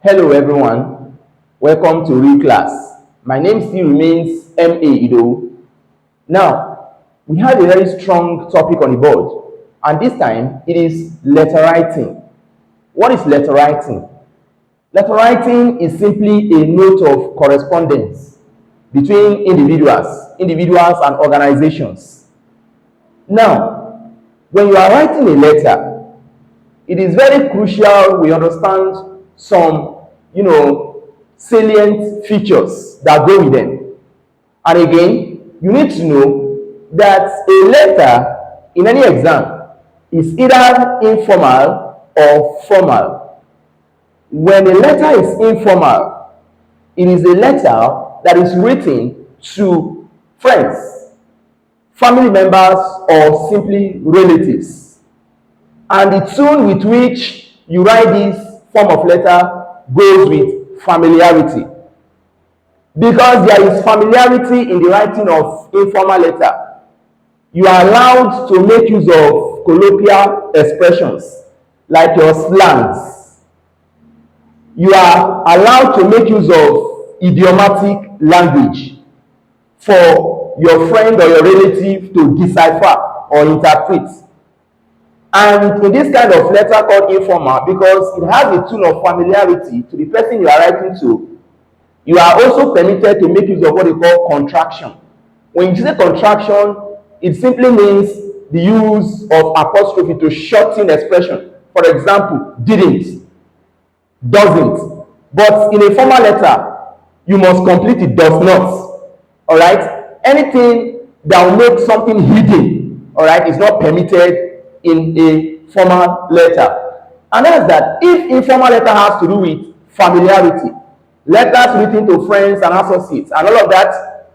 Hello everyone, welcome to Real Class. My name still remains M.A. Ido. Now, we have a very strong topic on the board, and this time it is letter writing. What is letter writing? Letter writing is simply a note of correspondence between individuals and organizations. Now, when you are writing a letter, it is very crucial we understand some, salient features that go with them. And again, you need to know that a letter in any exam is either informal or formal. When a letter is informal, it is a letter that is written to friends, family members, or simply relatives. And the tone with which you write this form of letter goes with familiarity. Because there is familiarity in the writing of informal letter, you are allowed to make use of colloquial expressions like your slangs. You are allowed to make use of idiomatic language for your friend or your relative to decipher or interpret. And in this kind of letter called informal, because it has a tone of familiarity to the person you are writing to, you are also permitted to make use of what they call contraction. When you say contraction, it simply means the use of apostrophe to shorten expression. For example, didn't, doesn't. But in a formal letter, you must complete it does not. All right? Anything that will make something hidden, all right, is not permitted in a formal letter. And that's that. If informal letter has to do with familiarity, letters written to friends and associates and all of that,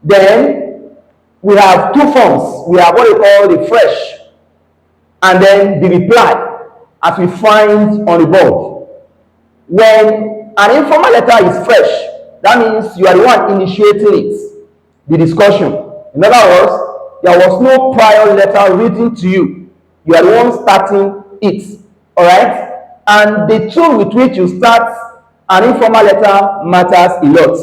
then we have two forms. We have what we call the fresh and then the reply, as we find on the board. When an informal letter is fresh, that means you are the one initiating it, the discussion. In other words, there was no prior letter written to you. You are the one starting it. All right? And the tone with which you start an informal letter matters a lot.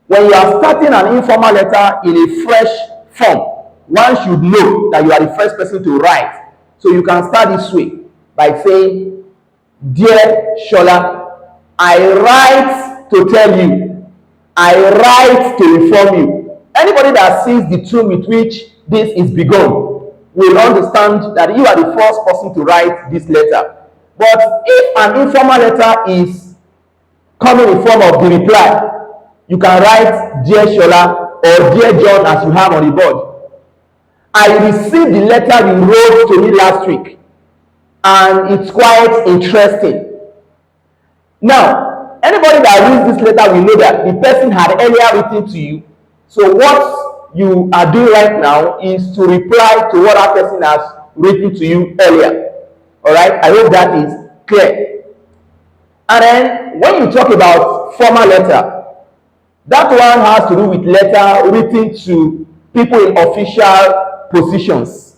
When you are starting an informal letter in a fresh form, one should know that you are the first person to write. So you can start this way by saying, "Dear Shola, I write to tell you, I write to inform you." Anybody that sees the tone with which this is begun will understand that you are the first person to write this letter. But if an informal letter is coming in form of the reply, you can write "Dear Shola" or "Dear John" as you have on the board. I received the letter you wrote to me last week, and it's quite interesting. Now, anybody that reads this letter will know that the person had earlier written to you. So what you are doing right now is to reply to what that person has written to you earlier. All right? I hope that is clear. And then when you talk about formal letter, that one has to do with letter written to people in official positions.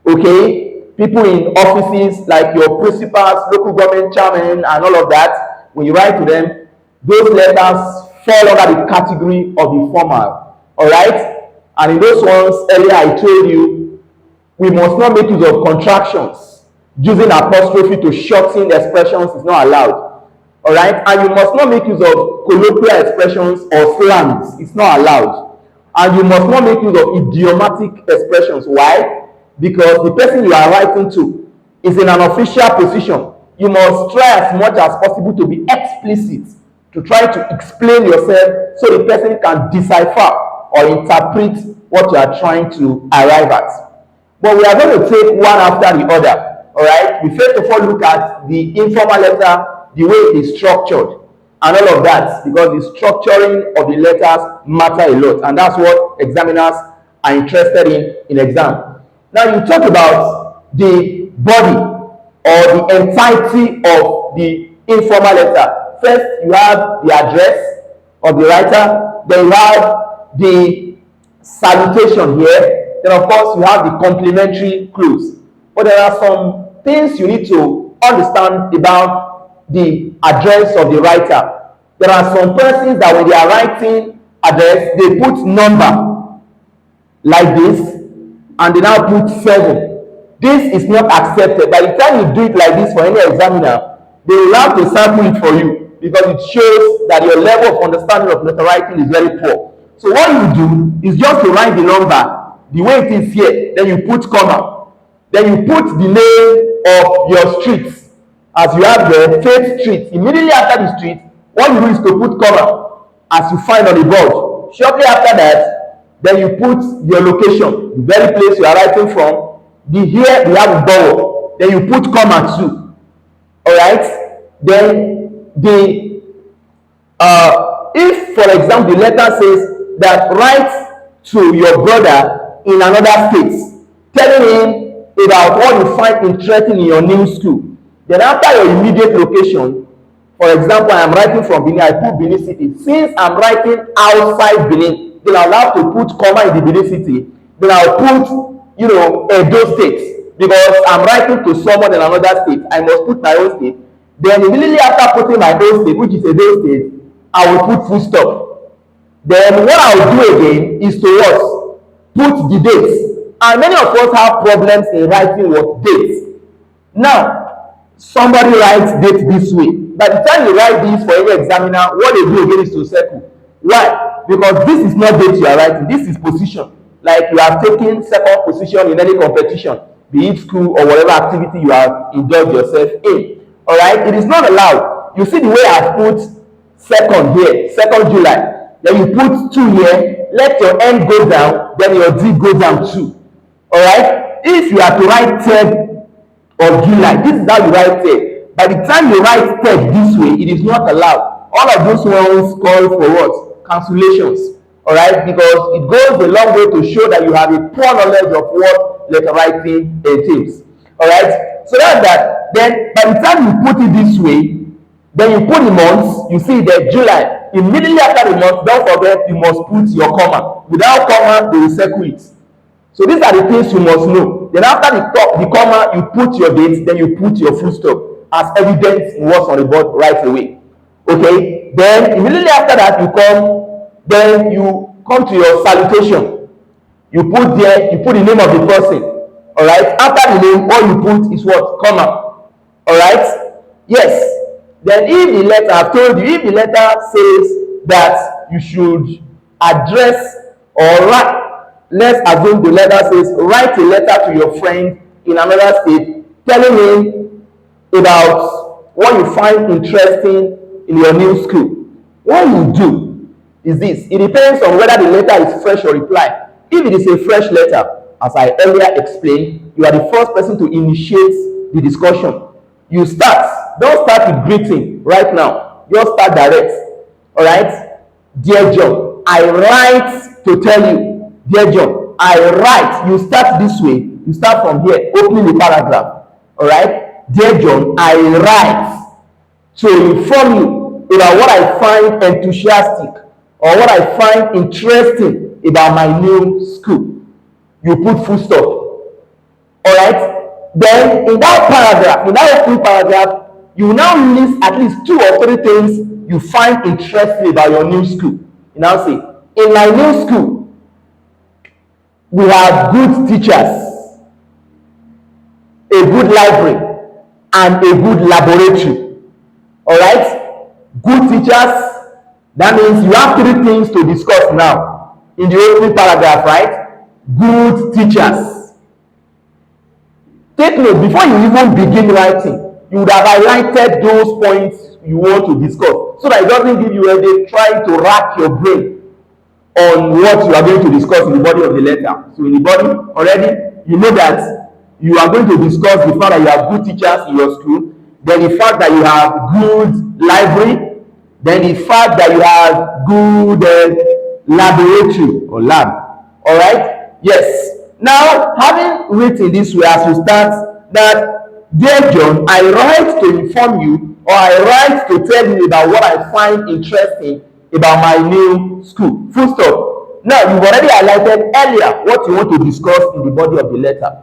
Okay? People in offices like your principals, local government chairman, and all of that. When you write to them, those letters fall under the category of the formal. All right? And in those ones, earlier I told you, we must not make use of contractions. Using apostrophe to shorten expressions is not allowed. All right? And you must not make use of colloquial expressions or slangs. It's not allowed. And you must not make use of idiomatic expressions. Why? Because the person you are writing to is in an official position. You must try as much as possible to be explicit, to try to explain yourself so the person can decipher or interpret what you are trying to arrive at. But we are going to take one after the other. All right? We first of all look at the informal letter, the way it is structured, and all of that, because the structuring of the letters matter a lot, and that's what examiners are interested in exam. Now you talk about the body or the entirety of the informal letter. First, you have the address of the writer, then you have the salutation here, then of course you have the complimentary close. But there are some things you need to understand about the address of the writer. There are some persons that when they are writing address, they put number like this, and they now put 7. This is not accepted. By the time you do it like this for any examiner, they will have to sample it for you because it shows that your level of understanding of letter writing is very poor. So what you do is just to write the number the way it is here, then you put comma, then you put the name of your street as you have the Faith Street. Immediately after the street, what you do is to put comma as you find on the board. Shortly after that, then you put your location, the very place you are writing from. The here we have a borough, then you put comma too. All right. Then the if for example the letter says that write to your brother in another state, telling him about what you find interesting in your new school. Then after your immediate location, for example, I am writing from Benin, I put Benin City. Since I'm writing outside Benin, then I'll have to put comma in the Benin City. Then I'll put, Edo State, because I'm writing to someone in another state. I must put my own state. Then immediately after putting my own state, which is Edo State, I will put full stop. Then what I will do again is to what? Put the dates. And many of us have problems in writing what dates. Now, somebody writes date this way. By the time you write this for any examiner, what they do again is to circle. Why? Because this is not date you are writing, this is position. Like you have taken second position in any competition, be it school or whatever activity you have indulged yourself in. All right, it is not allowed. You see the way I put second here, 2nd July. Then you put 2 here, let your N go down, then your D go down too. All right. If you are to write 3rd of July, this is how you write 3rd. By the time you write 3rd this way, it is not allowed. All of those ones call for what? Cancellations. All right, because it goes a long way to show that you have a poor knowledge of what letter writing entails. All right, so that's that. Then by the time you put it this way, then you put the months. You see that July. Immediately after the month, don't forget you must put your comma. Without comma, they will circle it. So these are the things you must know. Then after the comma, you put your date. Then you put your full stop as evidence in what's on the board right away. Okay. Then immediately after that, Then you come to your salutation. You put the name of the person. All right. After the name, all you put is what? Comma. All right. Yes. Then if the letter, I've told you, if the letter says that you should address or write, let's assume the letter says write a letter to your friend in another state, telling him about what you find interesting in your new school. What you do is this. It depends on whether the letter is fresh or reply. If it is a fresh letter, as I earlier explained, you are the first person to initiate the discussion. You start. Don't start with greeting right now. Just start direct. All right? Dear John, I write to tell you. Dear John, I write. You start this way. You start from here, opening the paragraph. All right? Dear John, I write to inform you about what I find enthusiastic or what I find interesting about my new school. You put full stop. All right? Then in that paragraph, in that opening paragraph, you will now list at least 2 or 3 things you find interesting about your new school. You now say, in my new school, we have good teachers, a good library, and a good laboratory. All right? Good teachers, that means you have 3 things to discuss now in the opening paragraph, right? Good teachers. Take note, before you even begin writing, you would have highlighted those points you want to discuss so that it doesn't give you a day trying to rack your brain on what you are going to discuss in the body of the letter. So in the body already, you know that you are going to discuss the fact that you have good teachers in your school, then the fact that you have good library, then the fact that you have good laboratory or lab. All right? Yes. Now, having written this way as you start that, dear John, I write to inform you or I write to tell you about what I find interesting about my new school. Full stop. Now, you've already highlighted earlier what you want to discuss in the body of the letter.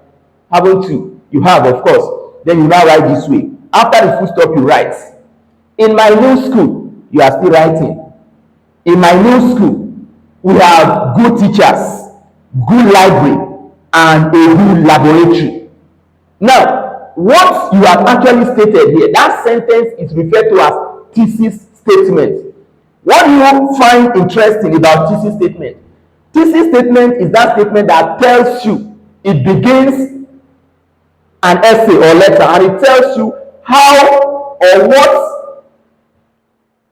Haven't you? You have, of course. Then you now write this way. After the full stop, you write. In my new school, you are still writing. In my new school, we have good teachers, good library, and a good laboratory. Now, what you have actually stated here, that sentence is referred to as thesis statement. What do you find interesting about thesis statement? Thesis statement is that statement that tells you, it begins an essay or letter, and it tells you how or what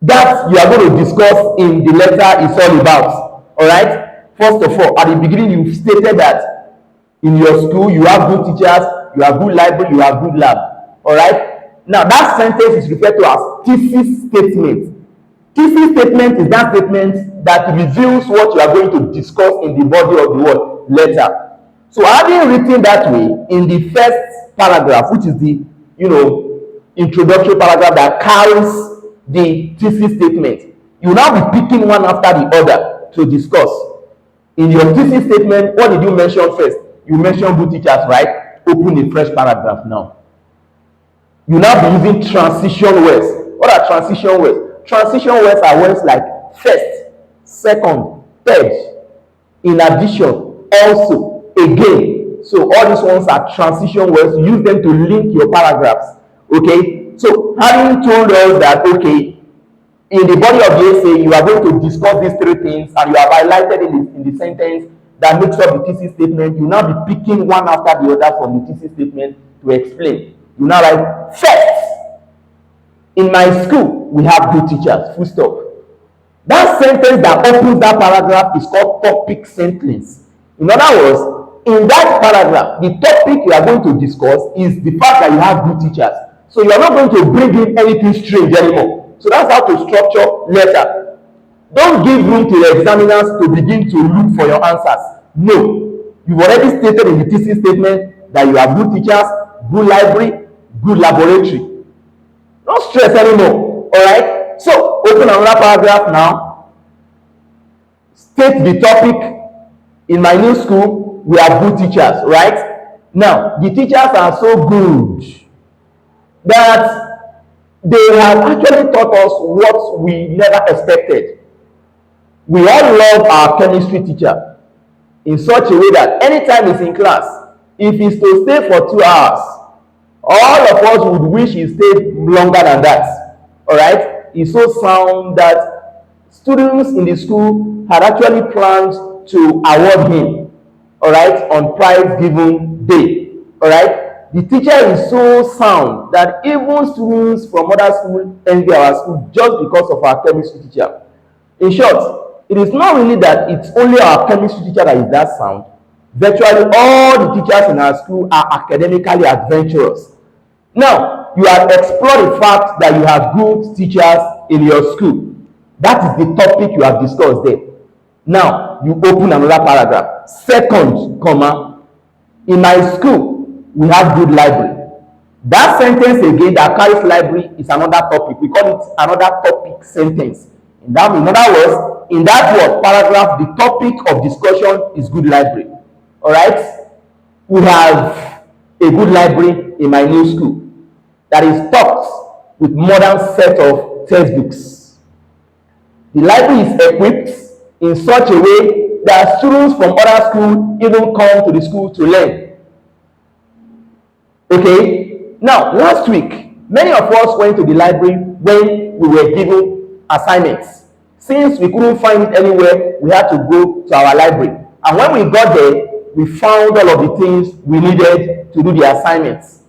that you are going to discuss in the letter is all about. All right. First of all, at the beginning, you stated that in your school you have good teachers, you have good library, you have good lab. All right. Now that sentence is referred to as thesis statement. Thesis statement is that statement that reveals what you are going to discuss in the body of the word letter. So having written that way in the first paragraph, which is the introductory paragraph that carries the thesis statement, you will now be picking one after the other to discuss. In your thesis statement, what did you mention first? You mentioned good teachers, right? Open a fresh paragraph now. You now be using transition words. What are transition words? Transition words are words like first, second, third, in addition, also, again. So all these ones are transition words. Use them to link your paragraphs. Okay? So having told us that, okay, in the body of the essay, you are going to discuss these three things, and you have highlighted in the sentence that makes up the thesis statement. You now be picking one after the other from the thesis statement to explain. You now write, first, in my school, we have good teachers, full stop. That sentence that opens that paragraph is called topic sentence. In other words, in that paragraph, the topic you are going to discuss is the fact that you have good teachers. So you are not going to bring in anything strange anymore. So that's how to structure letter. Don't give room to your examiners to begin to look for your answers. No. You've already stated in the thesis statement that you have good teachers, good library, good laboratory. Don't stress anymore. Alright? So open another paragraph now. State the topic. In my new school, we have good teachers, right? Now, the teachers are so good that they have actually taught us what we never expected. We all love our chemistry teacher in such a way that anytime he's in class, if he's to stay for 2 hours, all of us would wish he stayed longer than that. All right? He's so sound that students in the school had actually planned to award him, all right, on prize given day. All right? The teacher is so sound that even students from other schools envy our school just because of our chemistry teacher. In short, it is not really that it's only our chemistry teacher that is that sound. Virtually all the teachers in our school are academically adventurous. Now, you have explored the fact that you have good teachers in your school. That is the topic you have discussed there. Now, you open another paragraph. Second, comma, in my school, we have good library. That sentence again that carries library is another topic. We call it another topic sentence. In other words, in that word paragraph, the topic of discussion is good library. All right? We have a good library in my new school that is stocked with modern set of textbooks. The library is equipped in such a way that students from other schools even come to the school to learn. Okay? Now, last week, many of us went to the library when we were given assignments. Since we couldn't find it anywhere, we had to go to our library. And when we got there, we found all of the things we needed to do the assignments.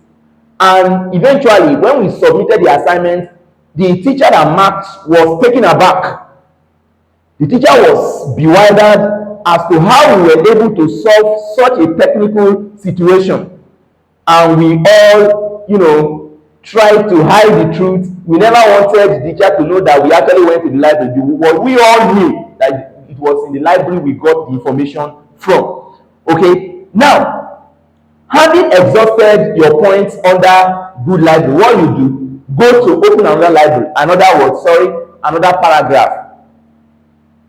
And eventually, when we submitted the assignment, the teacher that marked was taken aback. The teacher was bewildered as to how we were able to solve such a technical situation. And we all, tried to hide the truth. We never wanted the teacher to know that we actually went to the library. But we all knew that it was in the library we got the information from. Okay, now, having exhausted your points under good library, what you do, go to open another paragraph.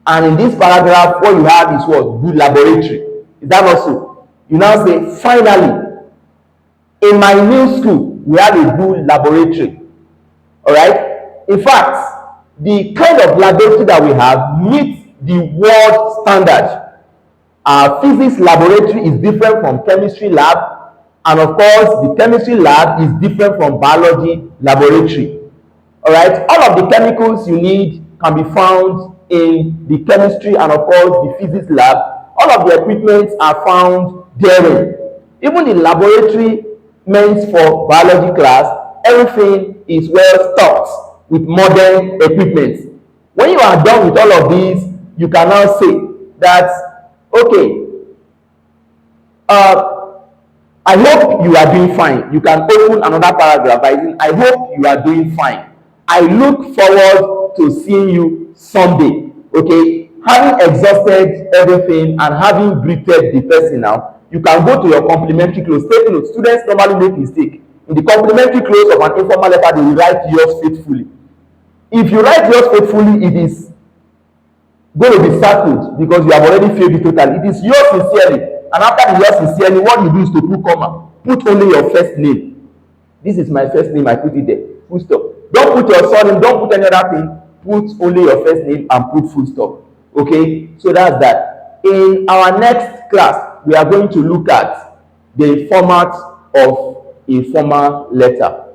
And in this paragraph, what you have is what? Good laboratory. Is that not so? You now say, finally, in my new school, we have a good laboratory. All right? In fact, the kind of laboratory that we have meets the world standard. Our physics laboratory is different from chemistry lab, and of course the chemistry lab is different from biology laboratory. All right, all of the chemicals you need can be found in the chemistry and of course the physics lab. All of the equipment are found therein. Even the laboratory meant for biology class, everything is well stocked with modern equipment. When you are done with all of these, you can now say that, okay, I hope you are doing fine. You can open another paragraph by saying, I hope you are doing fine. I look forward to seeing you someday. Okay, having exhausted everything and having greeted the person now, you can go to your complimentary close. Take note, students normally make mistake. In the complimentary close of an informal letter, they will write yours faithfully. If you write yours faithfully, it is going to be circled because you have already failed it totally. It is yours sincerely. And after the yours sincerely, what you do is to put comma. Put only your first name. This is my first name, I put it there. Full stop. Don't put your surname, don't put any other thing. Put only your first name and put full stop. Okay? So that's that. In our next class, we are going to look at the format of a formal letter.